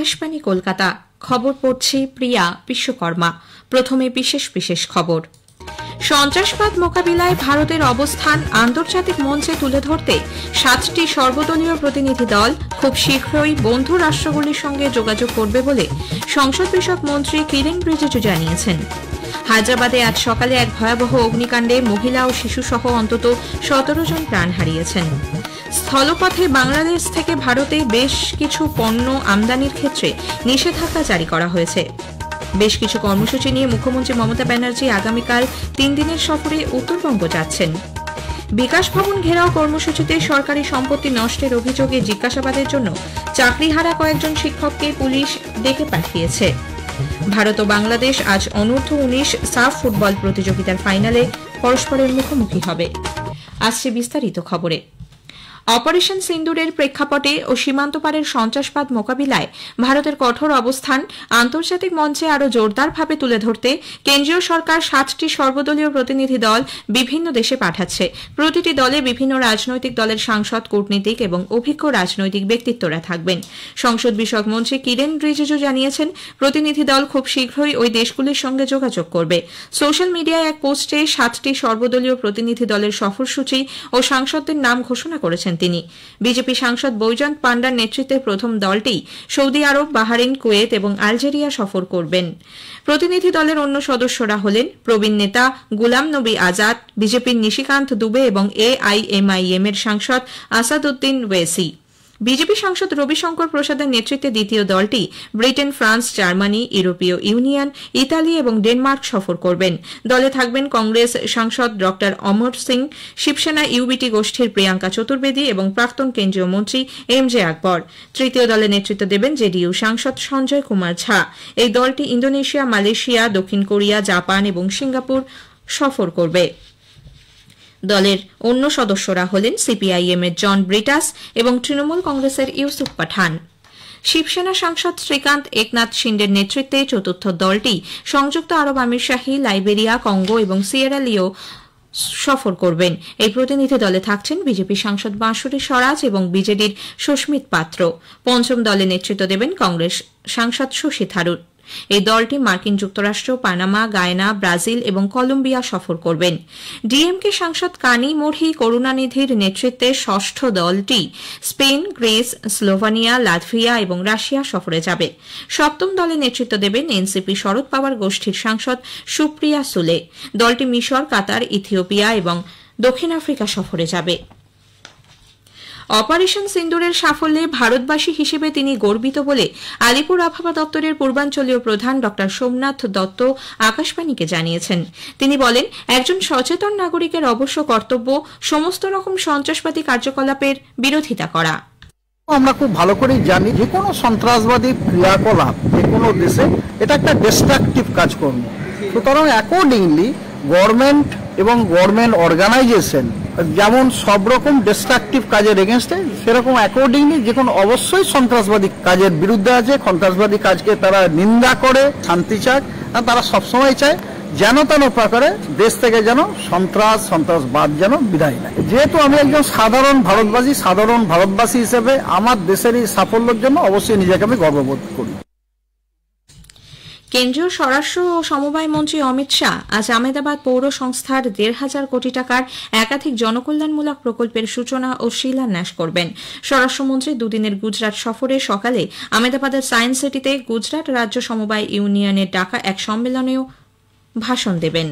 আকাশবাণী কলকাতা খবর পড়ছি প্রিয়া বিশ্বকর্মা। প্রথমে বিশেষ বিশেষ খবর। সন্ত্রাসবাদ মোকাবিলায় ভারতের অবস্থান আন্তর্জাতিক মঞ্চে তুলে ধরতে 7টি সর্বদলীয় প্রতিনিধি দল খুব শীঘ্রই বন্ধু রাষ্ট্রগুলির সঙ্গে যোগাযোগ করবে বলে সংসদ বিষয়ক মন্ত্রী কিরেন রিজিজু জানিয়েছেন। হায়দ্রাবাদে আজ সকালে এক ভয়াবহ অগ্নিকাণ্ডে মহিলা ও শিশুসহ অন্তত 17 জন প্রাণ হারিয়েছেন। স্থলপথে বাংলাদেশ থেকে ভারতে বেশ কিছু পণ্য আমদানির ক্ষেত্রে নিষেধাজ্ঞা জারি করা হয়েছে। বেশ কিছু কর্মসূচি নিয়ে মুখ্যমন্ত্রী মমতা ব্যানার্জি আগামীকাল 3 দিনের সফরে উত্তরবঙ্গ যাচ্ছেন। বিকাশ ভবন ঘেরাও কর্মসূচিতে সরকারি সম্পত্তি নষ্টের অভিযোগে জিজ্ঞাসাবাদের জন্য চাকরিহারা কয়েকজন শিক্ষককে পুলিশ ডেকে পাঠিয়েছে। ভারত ও বাংলাদেশ আজ অনূর্ধ্ব-19 সাফ ফুটবল প্রতিযোগিতার ফাইনালে পরস্পরের মুখোমুখি হবে। আসছে বিস্তারিত খবরে। অপারেশন সিন্দুরের প্রেক্ষাপটে ও সীমান্ত পারের সন্ত্রাসবাদ মোকাবিলায় ভারতের কঠোর অবস্থান আন্তর্জাতিক মঞ্চে আরও জোরদারভাবে তুলে ধরতে কেন্দ্রীয় সরকার 7টি সর্বদলীয় প্রতিনিধি দল বিভিন্ন দেশে পাঠাচ্ছে। প্রতিটি দলে বিভিন্ন রাজনৈতিক দলের সাংসদ, কূটনীতিক এবং অভিজ্ঞ রাজনৈতিক ব্যক্তিত্বরা থাকবেন। সংসদ বিষয়ক মন্ত্রী কিরেন রিজিজু জানিয়েছেন, প্রতিনিধি দল খুব শীঘ্রই ওই দেশগুলির সঙ্গে যোগাযোগ করবে। সোশ্যাল মিডিয়ায় এক পোস্টে 7টি সর্বদলীয় প্রতিনিধি দলের সফরসূচি ও সাংসদদের নাম ঘোষণা করেছেন তিনি। বিজেপি সাংসদ বৈজয়ন্ত পান্ডার নেতৃত্বে প্রথম দলটি সৌদি আরব, বাহরাইন, কুয়েত এবং আলজেরিয়া সফর করবেন। প্রতিনিধি দলের অন্য সদস্যরা হলেন প্রবীণ নেতা গুলাম নবী আজাদ, বিজেপির নিশিকান্ত দুবে এবং AIMIM এর সাংসদ আসাদউদ্দিন ওয়েসি। বিজেপি সাংসদ রবিশঙ্কর প্রসাদের নেতৃত্বে দ্বিতীয় দলটি ব্রিটেন, ফ্রান্স, জার্মানি, ইউরোপীয় ইউনিয়ন, ইতালি এবং ডেনমার্ক সফর করবেন। দলে থাকবেন কংগ্রেস সাংসদ ড অমর সিং, শিবসেনা ইউবিটি গোষ্ঠীর প্রিয়াঙ্কা চতুর্বেদী এবং প্রাক্তন কেন্দ্রীয় মন্ত্রী MJ আকবর। তৃতীয় দলে নেতৃত্ব দেবেন JDU সাংসদ সঞ্জয় কুমার ঝা। এই দলটি ইন্দোনেশিয়া, মালয়েশিয়া, দক্ষিণ কোরিয়া, জাপান এবং সিঙ্গাপুর সফর করবে। দলের অন্য সদস্যরা হলেন CPIM এর জন ব্রিটাস এবং তৃণমূল কংগ্রেসের ইউসুফ পাঠান। শিবসেনা সাংসদ শ্রীকান্ত একনাথ শিন্ডের নেতৃত্বে চতুর্থ দলটি সংযুক্ত আরব আমিরশাহী, লাইবেরিয়া, কঙ্গো এবং সিয়েরা লিও সফর করবেন। এই প্রতিনিধি দলে থাকছেন বিজেপি সাংসদ বাঁশুরী স্বরাজ এবং বিজেডির সুস্মিত পাত্র। পঞ্চম দলে নেতৃত্ব দেবেন কংগ্রেস সাংসদ শশী থারুর। এই দলটি মার্কিন যুক্তরাষ্ট্র, পানামা, গায়ানা, ব্রাজিল এবং কলম্বিয়া সফর করবেন। ডিএমকে সাংসদ কানি মোড়হি করুণানিধির নেতৃত্বে ষষ্ঠ দলটি স্পেন, গ্রিস, স্লোভানিয়া, লাটভিয়া এবং রাশিয়া সফরে যাবে। সপ্তম দলে নেতৃত্ব দেবেন এনসিপি শরদ পাওয়ার গোষ্ঠীর সাংসদ সুপ্রিয়া সুলে। দলটি মিশর, কাতার, ইথিওপিয়া এবং দক্ষিণ আফ্রিকা সফরে যাবে। অপারেশন সিন্দুরের সাফল্যে ভারতবাসী হিসেবে তিনি গর্বিত বলে আলিপুর আবহাওয়া দপ্তরের পূর্বাঞ্চলীয় প্রধান ড সোমনাথ দত্ত আকাশবাণীকে জানিয়েছেন। তিনি বলেন, একজন সচেতন নাগরিকের অবশ্য কর্তব্য সমস্ত রকম সন্ত্রাসবাদী কার্যকলাপের বিরোধিতা করা। আমরা খুব ভালো করেই জানি যে কোনো সন্ত্রাসবাদী ক্রিয়াকলাপ যে কোনো দেশে এটা একটা ডিস্ট্রাকটিভ কাজকর্ম। সুতরাং অ্যাকর্ডিংলি গভর্নমেন্ট এবং গভর্নমেন্ট অর্গানাইজেশন যেমন সব রকম ডিস্ট্রাকটিভ কাজের এগেনস্টে, সেরকম অ্যাকর্ডিংলি যে কোনো অবশ্যই সন্ত্রাসবাদী কাজের বিরুদ্ধে আছে। সন্ত্রাসবাদী কাজকে তারা নিন্দা করে, শান্তি চায়, আর তারা সবসময় চায় যেন তেন প্রকারে দেশ থেকে যেন সন্ত্রাসবাদ যেন বিদায় নেয়। যেহেতু আমি একজন সাধারণ ভারতবাসী হিসেবে আমার দেশের এই সাফল্যের জন্য অবশ্যই নিজেকে আমি গর্ববোধ করি। কেন্দ্রীয় স্বরাষ্ট্র ও সমবায় মন্ত্রী অমিত শাহ আজ আহমেদাবাদ পৌর সংস্থার 1,500 কোটি টাকার একাধিক জনকল্যাণমূলক প্রকল্পের সূচনা ও শিলান্যাস করবেন। স্বরাষ্ট্রমন্ত্রী দুদিনের গুজরাট সফরে সকালে আহমেদাবাদের সায়েন্স সিটিতে গুজরাট রাজ্য সমবায় ইউনিয়নের ডাকা এক সম্মেলনেও ভাষণ দেবেন।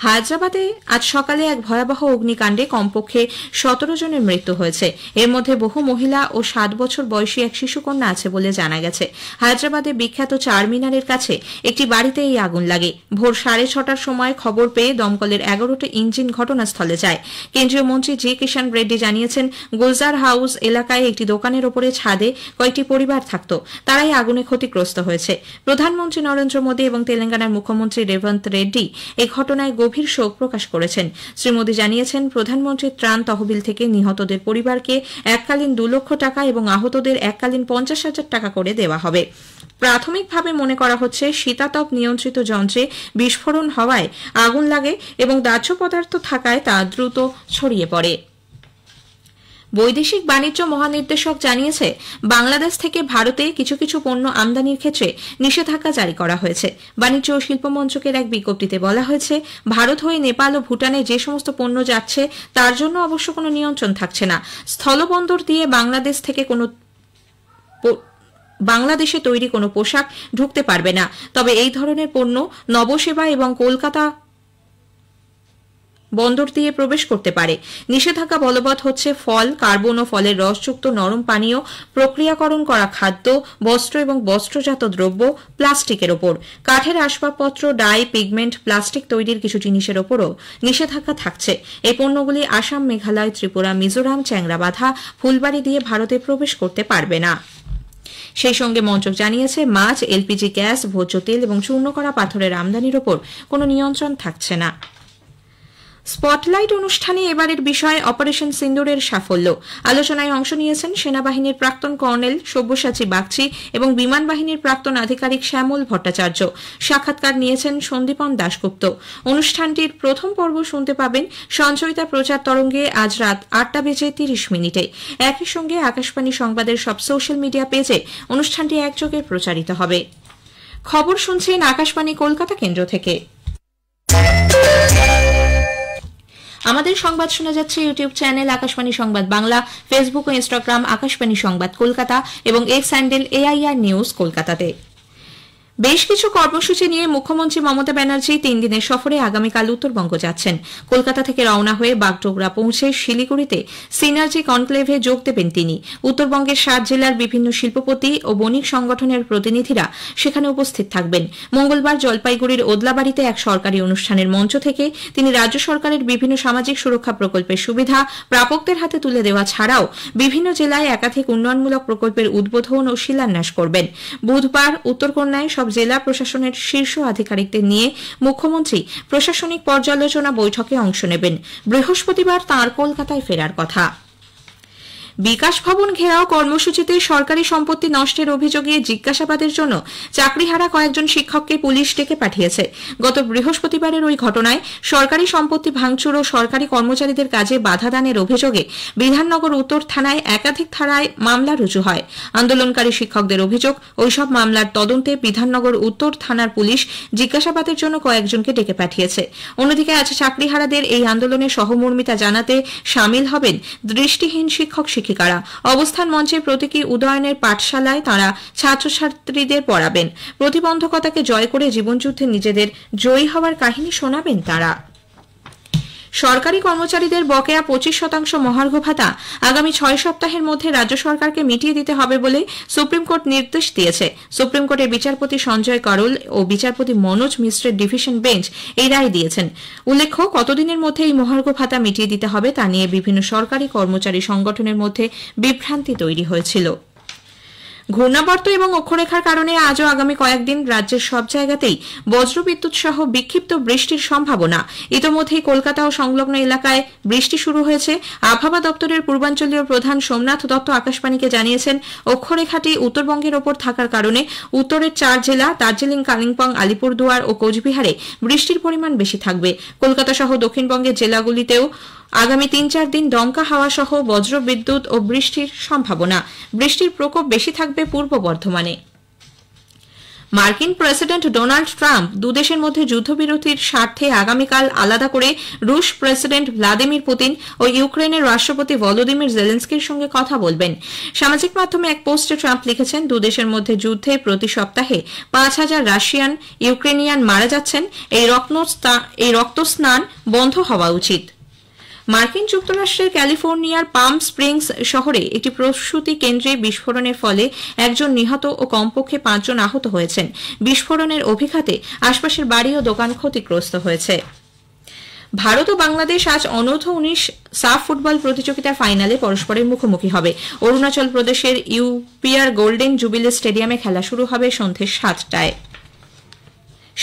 হায়দ্রাবাদে আজ সকালে এক ভয়াবহ অগ্নিকাণ্ডে কমপক্ষে 17 জনের মৃত্যু হয়েছে। এর মধ্যে বহু মহিলা ও 7 বছর বয়সী এক শিশুকন্যা আছে বলে জানা গেছে। হায়দ্রাবাদে বিখ্যাত চারমিনারের কাছে একটি বাড়িতে এই আগুন লাগে। ভোর 6:30টার সময় খবর পেয়ে দমকলের 11টি ইঞ্জিন ঘটনাস্থলে যায়। কেন্দ্রীয় মন্ত্রী জি কিষাণ রেড্ডি জানিয়েছেন, গুলজার হাউস এলাকায় একটি দোকানের ওপরে ছাদে কয়েকটি পরিবার থাকত, তারাই আগুনে ক্ষতিগ্রস্ত হয়েছে। প্রধানমন্ত্রী নরেন্দ্র মোদী এবং তেলেঙ্গানার মুখ্যমন্ত্রী রেবন্ত রেড্ডি এই ঘটনায় গভীর শোক প্রকাশ করেছেন। শ্রী মোদী জানিয়েছেন, প্রধানমন্ত্রীর ত্রাণ তহবিল থেকে নিহতদের পরিবারকে এককালীন 2 লক্ষ টাকা এবং আহতদের এককালীন 50,000 টাকা করে দেওয়া হবে। প্রাথমিকভাবে মনে করা হচ্ছে শীতাতপ নিয়ন্ত্রিত যন্ত্রে বিস্ফোরণ হওয়ায় আগুন লাগে এবং দাহ্য পদার্থ থাকায় তা দ্রুত ছড়িয়ে পড়ে। বৈদেশিক বাণিজ্য মহানির্দেশক জানিয়েছে, বাংলাদেশ থেকে ভারতে কিছু কিছু পণ্য আমদানির ক্ষেত্রে নিষেধাজ্ঞা জারি করা হয়েছে। বাণিজ্য ও শিল্প মন্ত্রকের এক বিজ্ঞপ্তিতে বলা হয়েছে, ভারত হয়ে নেপাল ও ভুটানে যে সমস্ত পণ্য যাচ্ছে তার জন্য অবশ্য কোনো নিয়ন্ত্রণ থাকছে না। স্থলবন্দর দিয়ে বাংলাদেশে তৈরি কোনো পোশাক ঢুকতে পারবে না। তবে এই ধরনের পণ্য নবসেবা এবং কলকাতা বন্দর দিয়ে প্রবেশ করতে পারে। নিষেধাজ্ঞা বলবৎ হচ্ছে ফল, কার্বন ও ফলের রসযুক্ত নরম পানীয়, প্রক্রিয়াকরণ করা খাদ্য, বস্ত্র এবং বস্ত্রজাত দ্রব্য, প্লাস্টিকের ওপর। কাঠের আসবাবপত্র, ডাই, পিগমেন্ট, প্লাস্টিক তৈরির কিছু জিনিসের ওপরও নিষেধাজ্ঞা থাকছে। এই পণ্যগুলি আসাম, মেঘালয়, ত্রিপুরা, মিজোরাম, চ্যাংরাবাঁধা, ফুলবাড়ি দিয়ে ভারতে প্রবেশ করতে পারবে না। সেই সঙ্গে মন্ত্রক জানিয়েছে, মাছ, এলপিজি গ্যাস, ভোজ্য তেল এবং চূর্ণ করা পাথরের আমদানির ওপর কোনো নিয়ন্ত্রণ থাকছে না। স্পটলাইট অনুষ্ঠানে এবারের বিষয় অপারেশন সিন্দুরের সাফল্য। আলোচনায় অংশ নিয়েছেন সেনাবাহিনীর প্রাক্তন কর্নেল সব্যসাচী বাগচি এবং বিমান বাহিনীর প্রাক্তন আধিকারিক শ্যামল ভট্টাচার্য। সাক্ষাৎকার নিয়েছেন সন্দীপন দাশগুপ্ত। অনুষ্ঠানটির প্রথম পর্ব শুনতে পাবেন সঞ্চয়িতা প্রচার তরঙ্গে আজ রাত 8:30 একই সঙ্গে আকাশবাণী সংবাদের সব সোশ্যাল মিডিয়া পেজে অনুষ্ঠানটি একযোগে প্রচারিত হবে। খবর শুনছেন আকাশবাণী কলকাতা কেন্দ্র থেকে। আমাদের সংবাদ শোনা যাচ্ছে ইউটিউব চ্যানেল আকাশবাণী সংবাদ বাংলা, ফেসবুক ও ইনস্টাগ্রাম আকাশবাণী সংবাদ কলকাতা এবং এক্স হ্যান্ডেল AIR নিউজ কলকাতাতে। বেশ কিছু কর্মসূচি নিয়ে মুখ্যমন্ত্রী মমতা ব্যানার্জি 3 দিনের সফরে আগামীকাল উত্তরবঙ্গ যাচ্ছেন। কলকাতা থেকে রওনা হয়ে বাগডোগরা পৌঁছে শিলিগুড়িতে সিনার্জি কনক্লেভে যোগ দেবেন তিনি। উত্তরবঙ্গের 7 জেলার বিভিন্ন শিল্পপতি ও বণিক সংগঠনের প্রতিনিধিরা সেখানে উপস্থিত থাকবেন। মঙ্গলবার জলপাইগুড়ির ওদলাবাড়িতে এক সরকারি অনুষ্ঠানের মঞ্চ থেকে তিনি রাজ্য সরকারের বিভিন্ন সামাজিক সুরক্ষা প্রকল্পের সুবিধা প্রাপকদের হাতে তুলে দেওয়া ছাড়াও বিভিন্ন জেলায় একাধিক উন্নয়নমূলক প্রকল্পের উদ্বোধন ও শিলান্যাস করবেন। বুধবার উত্তরকন্যায় সব জেলা প্রশাসনের শীর্ষ আধিকারিকদের নিয়ে মুখ্যমন্ত্রী প্রশাসনিক পর্যালোচনা বৈঠকে অংশ নেবেন। বৃহস্পতিবার তাঁর কলকাতায় ফেরার কথা। বিকাশ ভবন ঘেরাও কর্মসূচিতে সরকারি সম্পত্তি নষ্টের অভিযোগে জিজ্ঞাসাবাদের জন্য চাকরিহারা কয়েকজন শিক্ষককে পুলিশ ডেকে পাঠিয়েছে। গত বৃহস্পতিবারের ওই ঘটনায় সরকারি সম্পত্তি ভাঙচুর ও সরকারি কর্মচারীদের কাজে বাধা দানের অভিযোগে বিধাননগর উত্তর থানায় একাধিক ধারায় মামলা রুজু হয়। আন্দোলনকারী শিক্ষকদের অভিযোগ, ওইসব মামলার তদন্তে বিধাননগর উত্তর থানার পুলিশ জিজ্ঞাসাবাদের জন্য কয়েকজনকে ডেকে পাঠিয়েছে। অন্যদিকে আজ চাকরিহারাদের এই আন্দোলনে সহমর্মিতা জানাতে সামিল হবেন দৃষ্টিহীন শিক্ষক শিক্ষিকারা। অবস্থান মঞ্চে প্রতীকী উদয়নের পাঠশালায় তাঁরা ছাত্রছাত্রীদের পড়াবেন। প্রতিবন্ধকতাকে জয় করে জীবনযুদ্ধে নিজেদের জয়ী হওয়ার কাহিনী শোনাবেন তাঁরা। সরকারি কর্মচারীদের বকেয়া 25% মহার্ঘ ভাতা আগামী 6 সপ্তাহের মধ্যে রাজ্য সরকারকে মিটিয়ে দিতে হবে বলে সুপ্রিম কোর্ট নির্দেশ দিয়েছে। সুপ্রিম কোর্টের বিচারপতি সঞ্জয় করল ও বিচারপতি মনোজ মিশ্রের ডিভিশন বেঞ্চ এই রায় দিয়েছেন। উল্লেখ্য, কতদিনের মধ্যে এই মহার্ঘ ভাতা মিটিয়ে দিতে হবে তা নিয়ে বিভিন্ন সরকারি কর্মচারী সংগঠনের মধ্যে বিভ্রান্তি তৈরি হয়েছিল। ঘূর্ণাবর্ত এবং অক্ষরেখার কারণে আজও আগামী কয়েকদিন রাজ্যের সব জায়গাতেই বজ্রবিদ্যুৎ সহ বিক্ষিপ্ত বৃষ্টির সম্ভাবনা। ইতোমধ্যেই কলকাতা ও সংলগ্ন এলাকায় বৃষ্টি শুরু হয়েছে। আবহাওয়া দপ্তরের পূর্বাঞ্চলীয় প্রধান সোমনাথ দত্ত আকাশবাণীকে জানিয়েছেন, অক্ষরেখাটি উত্তরবঙ্গের ওপর থাকার কারণে উত্তরের 4 জেলা দার্জিলিং, কালিম্পং, আলিপুরদুয়ার ও কোচবিহারে বৃষ্টির পরিমাণ বেশি থাকবে। কলকাতা সহ দক্ষিণবঙ্গের জেলাগুলিতেও আগামী 3-4 দিন দমকা হাওয়া সহ বজ্রবিদ্যুৎ ও বৃষ্টির সম্ভাবনা। বৃষ্টির প্রকোপ বেশি থাকবে পূর্ব বর্ধমানে। মার্কিন প্রেসিডেন্ট ডোনাল্ড ট্রাম্প দুদেশের মধ্যে যুদ্ধবিরতির স্বার্থে আগামীকাল আলাদা করে রুশ প্রেসিডেন্ট ভ্লাদিমির পুতিন ও ইউক্রেনের রাষ্ট্রপতি ভলোদিমির জেলেন্সকির সঙ্গে কথা বলবেন। সামাজিক মাধ্যমে এক পোস্টে ট্রাম্প লিখেছেন, দুদেশের মধ্যে যুদ্ধে প্রতি সপ্তাহে 5000 রাশিয়ান ইউক্রেনিয়ান মারা যাচ্ছেন। এই রক্তস্নান বন্ধ হওয়া উচিত। মার্কিন যুক্তরাষ্ট্রের ক্যালিফোর্নিয়ার পাম স্প্রিংস শহরে একটি প্রসূতি কেন্দ্রে বিস্ফোরণের ফলে একজন নিহত ও কমপক্ষে 5 জন আহত হয়েছেন। বিস্ফোরণের অভিঘাতে আশপাশের বাড়ি ও দোকান ক্ষতিগ্রস্ত হয়েছে। ভারত ও বাংলাদেশ আজ অনূর্ধ্ব-19 সাফ ফুটবল প্রতিযোগিতার ফাইনালে পরস্পরের মুখোমুখি হবে। অরুণাচল প্রদেশের ইউপিআর গোল্ডেন জুবিলি স্টেডিয়ামে খেলা শুরু হবে সন্ধ্যে 7টায়।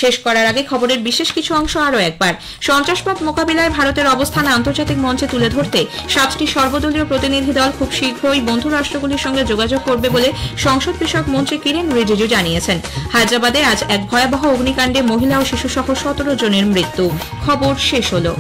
শেষ করার আগে খবরের বিশেষ কিছু অংশ আরও একবার। সন্ত্রাসবাদ মোকাবিলায় ভারতের অবস্থান আন্তর্জাতিক মঞ্চে তুলে ধরতে 7টি সর্বদলীয় প্রতিনিধি দল খুব শীঘ্রই বন্ধু রাষ্ট্রগুলির সঙ্গে যোগাযোগ করবে বলে সংসদ বিষয়ক মন্ত্রী কিরেন রিজিজু জানিয়েছেন। হায়দ্রাবাদে আজ এক ভয়াবহ অগ্নিকাণ্ডে মহিলা ও শিশুসহ 17 জনের মৃত্যু। খবর শেষ হলো।